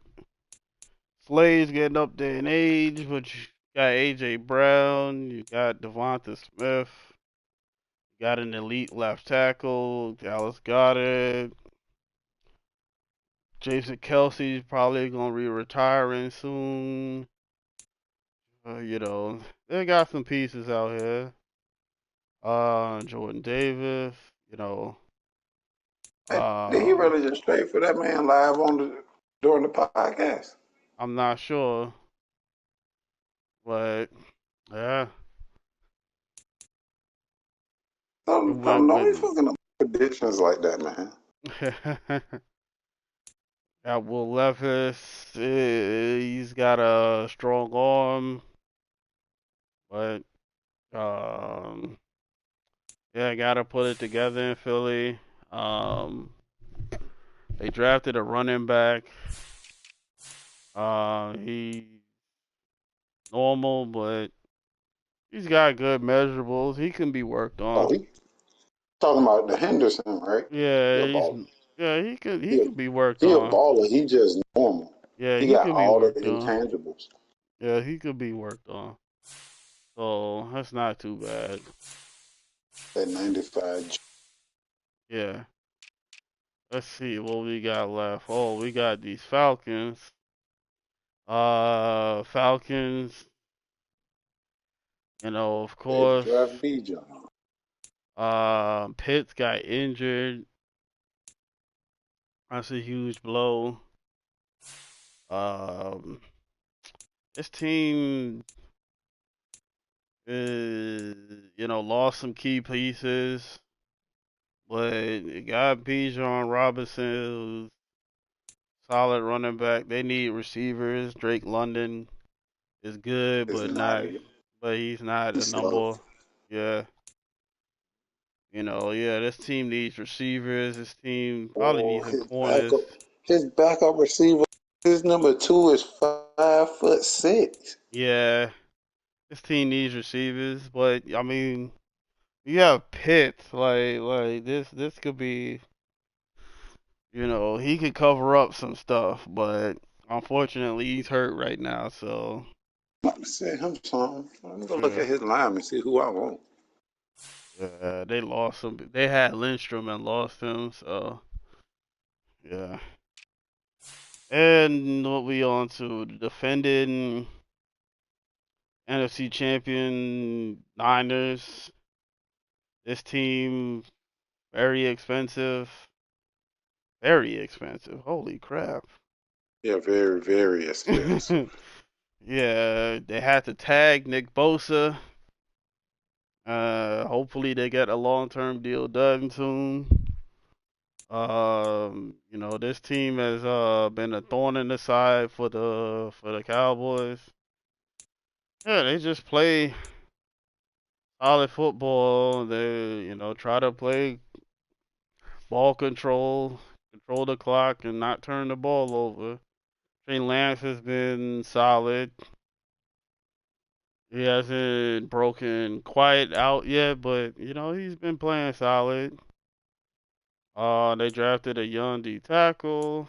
Slay's getting up there in age, but you got AJ Brown, you got Devonta Smith, you got an elite left tackle, Dallas Goddard, Jason Kelsey's probably gonna be retiring soon. They got some pieces out here. Jordan Davis, you know, hey, did he um, really just straight for that man live on the during the podcast? I'm not sure, but yeah, Don't be fucking up predictions like that, man. got Will Levis. He's got a strong arm, but um, yeah, gotta put it together in Philly. Um, they drafted a running back. He normal, but he's got good measurables. He can be worked Oh, on. he talking about the Henderson, right? He Yeah, a baller. he He a, can be worked he a on. baller. He just normal. Yeah, He he got can be all the worked on. intangibles. Yeah, he could be worked on. So that's not too bad. That 95. Yeah. Let's see what we got left. Oh, we got these Falcons. Falcons, of They had to course. draft Bijan. Pitts got injured. That's a huge blow. Um, this team lost some key pieces, but it got Bijan Robinson, who's solid running back. They need receivers. Drake London is good, It's but not not, it. but he's not a He's slow. number. Yeah, yeah. This team needs receivers. This team probably Oh, needs some corners. his backup receiver, his number two is 5'6". Yeah, this team needs receivers, but I mean, you have Pitts. Like this could be. He could cover up some stuff, but unfortunately, he's hurt right now. So Let me see him something. Let me go look yeah, at his line and see who I want. yeah. They lost him. They had Lindstrom and lost him. So yeah. And what we on to the defending NFC champion Niners. This team very expensive, very expensive. Holy crap! Yeah, very, very expensive. Yeah, they had to tag Nick Bosa. Hopefully they get a long-term deal done soon. This team has been a thorn in the side for the Cowboys. Yeah, they just play solid football. They, try to play ball control the clock, and not turn the ball over. Trey Lance has been solid. He hasn't broken quite out yet, but he's been playing solid. They drafted a young D tackle.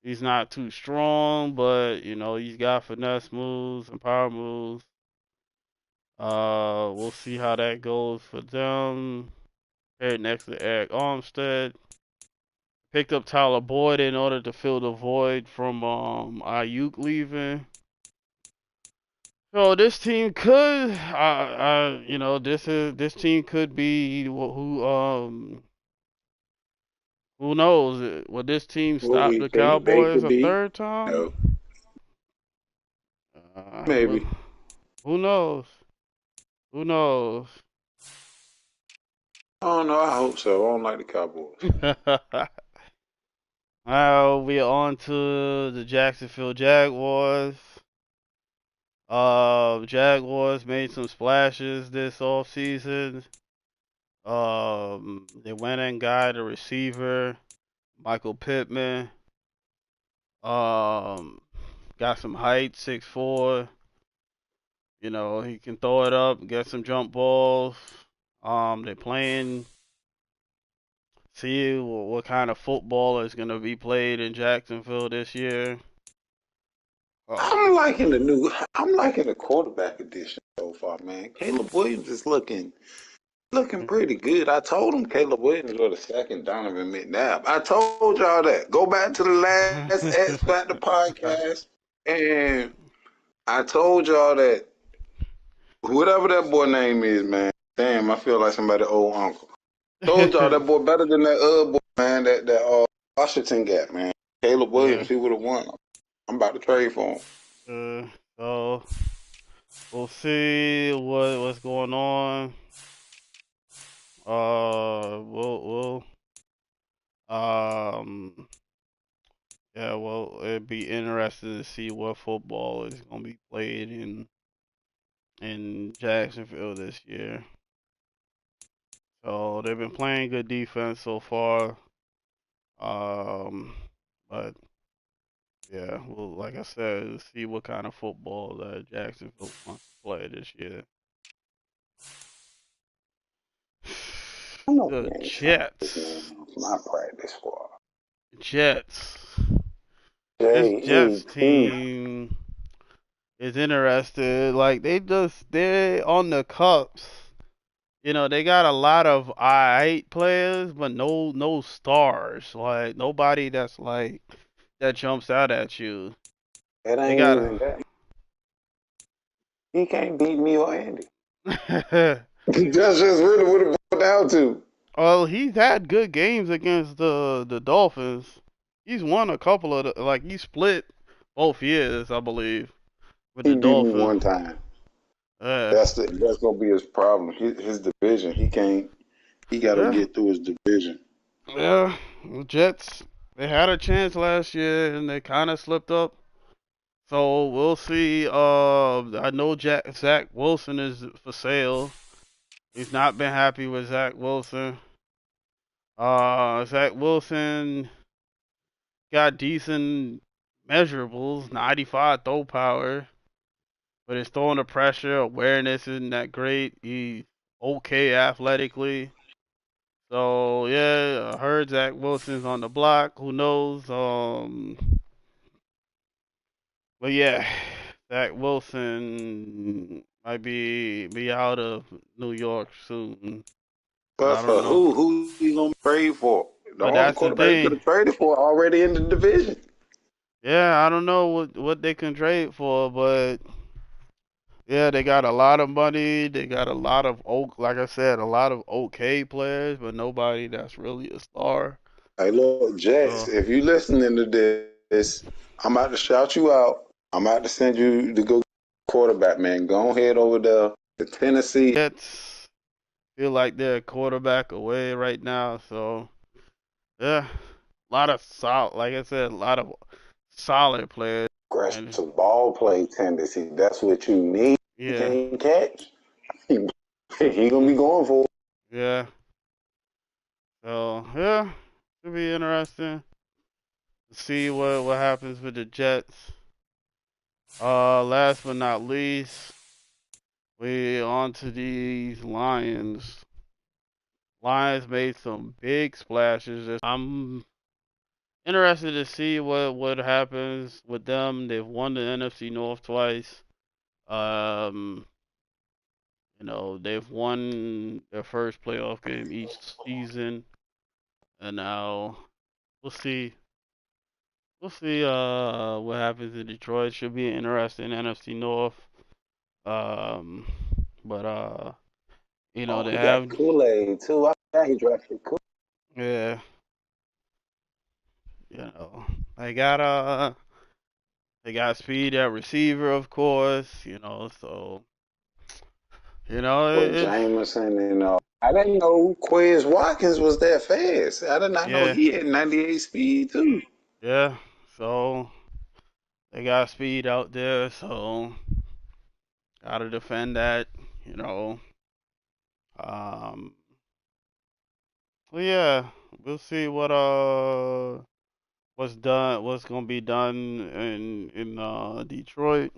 He's not too strong, but he's got finesse moves and power moves. We'll see how that goes for them. Paired next to Eric Armstead. Picked up Tyler Boyd in order to fill the void from Ayuk leaving. So this team could, this team could be who knows? Will this team What stop we the think they Cowboys could a be? third time? No, Well, maybe. who knows? Who knows? I don't know. I hope so. I don't like the Cowboys. Now we are on to the Jacksonville Jaguars. Jaguars made some splashes this offseason. They went and got a receiver, Michael Pittman. Um, got some height, 6'4". You know, he can throw it up, get some jump balls. They're playing. See what kind of football is going to be played in Jacksonville this year. I'm Um, liking the new. I'm liking the quarterback edition so far, man. Caleb Williams is looking pretty good. I told him Caleb Williams was the second Donovan McNabb. I told y'all that. Go back to the last X Factor podcast, and I told y'all that whatever that boy name is, man. Damn, I feel like somebody old uncle. Told y'all that boy better than that other boy, man. That Washington got, man. Caleb uh, Williams, he would have won. I'm about to trade for him. so we'll see what's going on. We'll um yeah, well, it'd be interesting to see what football is gonna be played in Jacksonville this year. So they've been playing good defense so far. Um, but yeah, well, like I said, see what kind of football that Jacksonville wants to play this year. I know The he ain't signed his name Jets. off my practice squad. Jets. This Jets J-E-T. team is interested. Like they're on the Cups. You know, they got a lot of I-8 players, but no stars. Like nobody that's like that jumps out at you. It They ain't got even that. He can't beat me or Andy. That's just really what it boiled down to. well, he's had good games against the Dolphins. He's won a couple of like he split both years, I believe, with He the beat me Dolphins. one time. Yeah, That's gonna be his problem. His division. He can't. He got to yeah, get through his division. yeah. The Jets they had a chance last year and they kind of slipped up. So we'll see. I know Zach Wilson is for sale. He's not been happy with Zach Wilson. Zach Wilson got decent measurables, 95 throw power, but his throwing the pressure awareness isn't that great. He's okay athletically. So yeah, I heard Zach Wilson's on the block. Who knows? But yeah, Zach Wilson might be out of New York soon. But But I don't for know. who? Who he gonna trade for? The But only that's the quarterback he could thing. have traded for already in the division. Yeah, I don't know what they can trade for, but yeah, they got a lot of money. They got a lot of like I said, a lot of okay players, but nobody that's really a star. Hey, look, Jets, So if you listening to this, I'm about to shout you out. I'm about to send you to go quarterback, man. Go ahead over there to Tennessee. Jets feel like they're a quarterback away right now. So yeah, a lot of solid, like I said, a lot of solid players. And Aggressive ball play tendency. That's what you need. He yeah, can't catch. He gonna hmm be going for it. yeah. So yeah, it'll be interesting to see what happens with the Jets. Last but not least, we on to these Lions. Lions made some big splashes. I'm interested to see what happens with them. They've won the NFC North twice. Um, they've won their first playoff game each season, and now we'll see. We'll see what happens in Detroit. Should be an interesting NFC North. Um, but Oh, they he got have Kool-Aid too. I forgot he drafted Kool. yeah, you know, they got uh they got speed at receiver, of course. So With it's Jameson and I didn't know Quez Watkins was that fast. I did not know yeah, he had 98 speed too. yeah. So they got speed out there, so gotta defend that. You know, um, well, yeah, we'll see what's gonna be done in Detroit,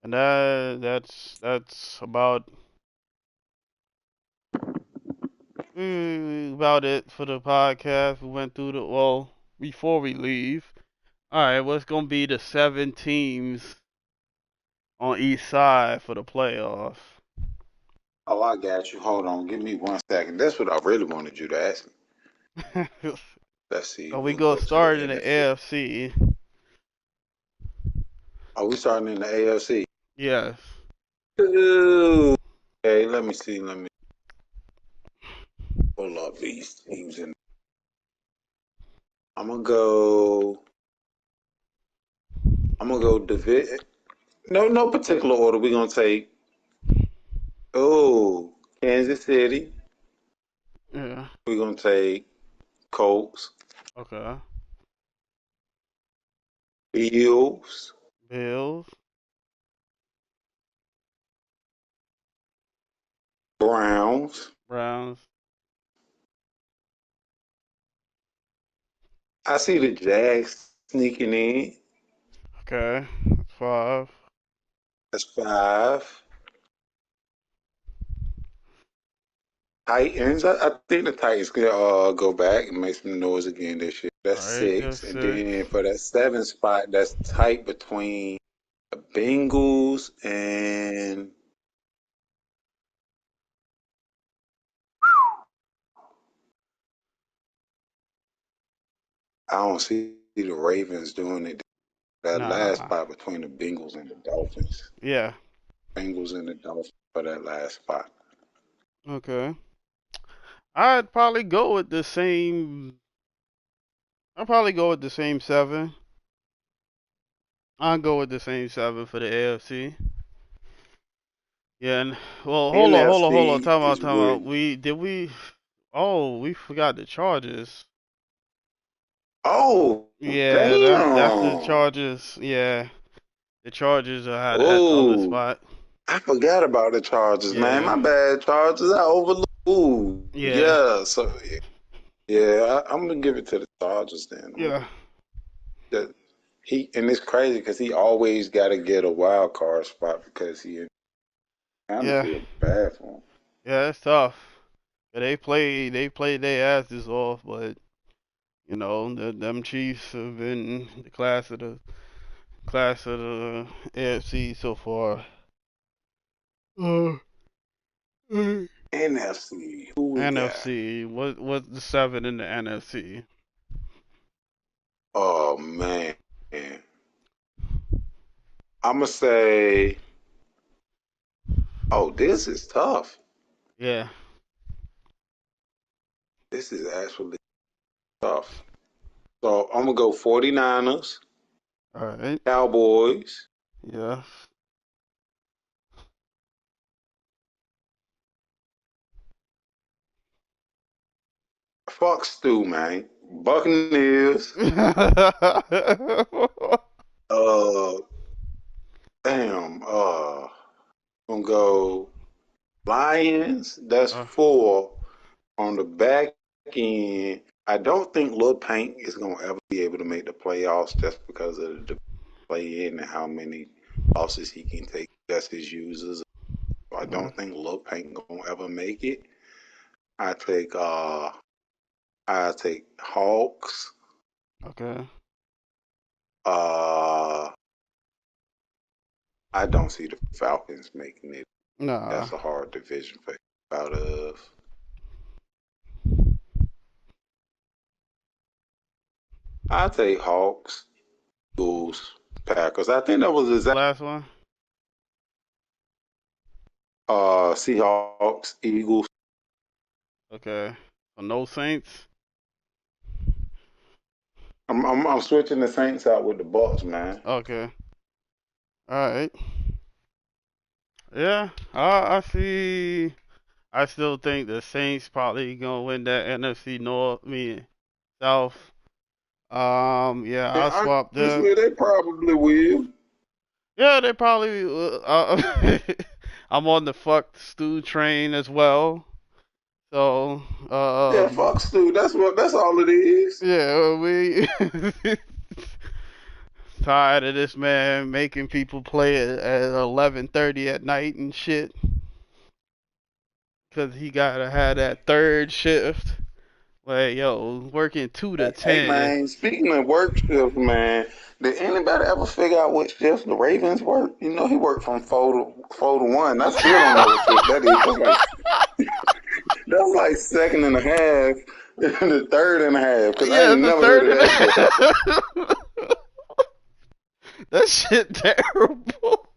and that's about it for the podcast. We went through the well before we leave. All right, what's gonna be the 7 teams on each side for the playoffs? Oh, I got you. Hold on. Give me 1 second. That's what I really wanted you to ask me. Let's see. So we We'll go go to the start in the NFC. AFC. Are we starting in the AFC? Yes. Ooh. Okay, let me see. Let me pull up these teams. And I'm gonna go. I'm gonna go division. No particular order. We're gonna take. Oh, Kansas City. Yeah. We're gonna take Colts, Okay. Bills, Bills, Browns. Browns. I see the Jags sneaking in. Okay. That's five. That's five. Titans. I think the Titans can go back and make some noise again this year. All That's right. That's six. And six. then for that seventh spot, that's tight between the Bengals and I don't see the Ravens doing it. That last Nah. spot between the Bengals and the Dolphins. Yeah. Bengals and the Dolphins for that last spot. Okay. I'd probably go with the same. I'd probably go with the same seven. I'll go with the same seven for the AFC. Yeah, and well, hold on. NFC is Time where. out. We forgot the Chargers. Oh, Yeah, that's the damn. Chargers. Yeah, the Chargers had the other Oh, spot. I forgot about the Chargers, man. Yeah, My bad, Chargers. I overlooked. Ooh, yeah, yeah. So, yeah, I'm gonna give it to the Chargers then. yeah, That and it's crazy because he always got to get a wild card spot because he kind of yeah, feel bad for him. yeah. It's tough. Yeah, they played their asses off, but them Chiefs have been the class of the AFC so far. Uh, uh, NFC, who we got? NFC. What's the seven in the NFC? Oh man, I'm gonna say. Oh, this is tough. Yeah. This is actually tough. So I'm gonna go 49ers, All right. Cowboys. Yeah. Fuck Stu, man. Buccaneers. Uh, damn. Gonna go Lions. That's uh, four on the back end. I don't think Lil Paint is gonna ever be able to make the playoffs just because of the play in and how many losses he can take. That's his users. I uh, don't think Lil Paint gonna ever make it. I take uh I take Hawks. okay. Uh I don't see the Falcons making it. Nah. That's a hard division for out of. I take Hawks, Bulls, Packers. I think that was exact. Last one. Seahawks, Eagles. Okay. So no Saints. I'm switching the Saints out with the Bucks, man. Okay. All right. Yeah. I see. I still think the Saints probably gonna win that NFC North. I mean South. Yeah, And I'll swap them. honestly, they probably will. Yeah, they probably. I'm on the fuck Stu train as well. So, Yeah, fuck Stu. That's all it is. yeah, we tired of this man making people play at 11:30 at night and shit, cause he gotta have that third shift. Like, yo, working two to Hey ten. man, speaking of work shifts, man, did anybody ever figure out what shift the Ravens work? You know, he worked from four to one. I still don't know what shift that is. That's like second and a half, and the third and a half. Cause I Yeah, ain't it's the never heard third of and that shift. that shit terrible.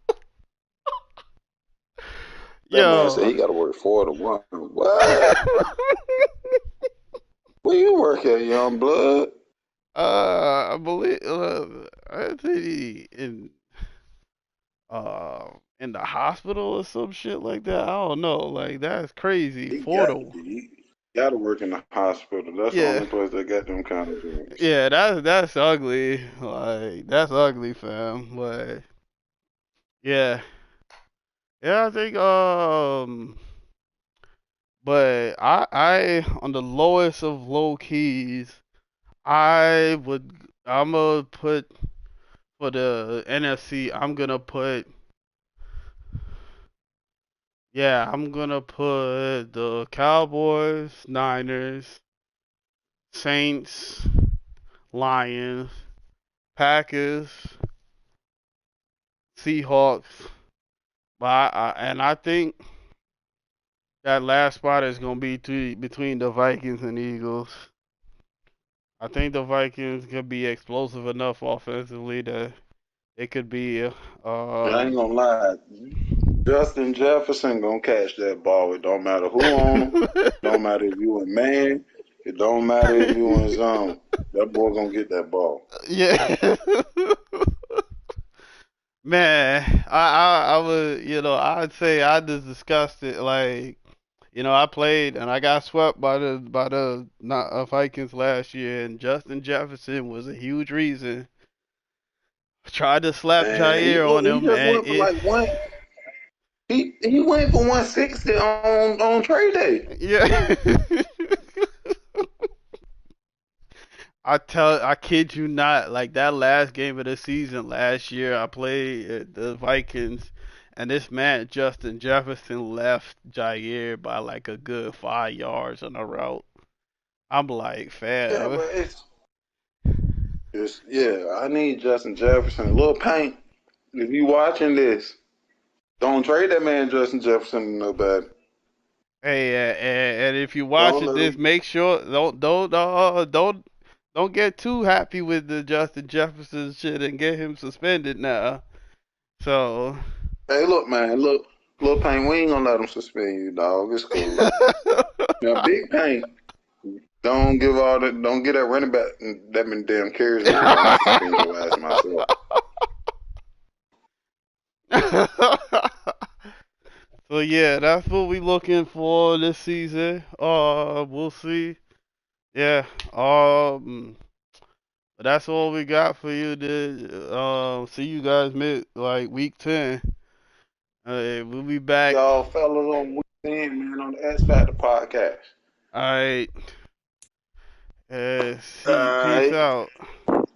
That man said Yo. he got to work 4 to 1. What? Where you work at, young blood? I believe I think in the hospital or some shit like that. I don't know. Like that's crazy. He Four got to to be. He got to work in the hospital. That's the yeah, only place that got them kind of jobs. yeah. That's ugly. Like that's ugly, fam. But yeah, yeah. I think but I on the lowest of low keys, I would I'm gonna put for the NFC. I'm gonna put Yeah, I'm gonna put the Cowboys, Niners, Saints, Lions, Packers, Seahawks. And I think that last spot is gonna be between the Vikings and Eagles. I think the Vikings could be explosive enough offensively that it could be I ain't um gonna lie. Justin Jefferson gonna catch that ball. It don't matter who on him. Don't matter if you in man. It don't matter if you in zone. That boy gonna get that ball. yeah. Man, I would, I'd say I just discussed it. Like, I played and I got swept by the not, Vikings last year, and Justin Jefferson was a huge reason. Tried to slap And he Jair look, on he him, just and went for like one. He went for 160 on trade day. yeah. I kid you not, like that last game of the season last year, I played the Vikings, and this man Justin Jefferson left Jair by like a good 5 yards on a route. I'm like, Yeah, fam. but it's yeah. I need Justin Jefferson. Little Paint. If you watching this, don't trade that man Justin Jefferson to nobody. Hey, and if you Don't watching let this, him. make sure don't get too happy with the Justin Jefferson shit and get him suspended now. So. Hey, look, man. Look, Little Paint. We ain't gonna let him suspend you, dog. It's cool. Now, Big Paint. Don't get that running back that many damn carries no more. I'm gonna suspend your ass myself. So yeah, that's what we looking for this season. We'll see. Yeah. But that's all we got for you. See you guys mid like week 10. We'll be back. Y'all fellas on weekend, man, on the X Factor podcast. All right. See. Peace Alright. out.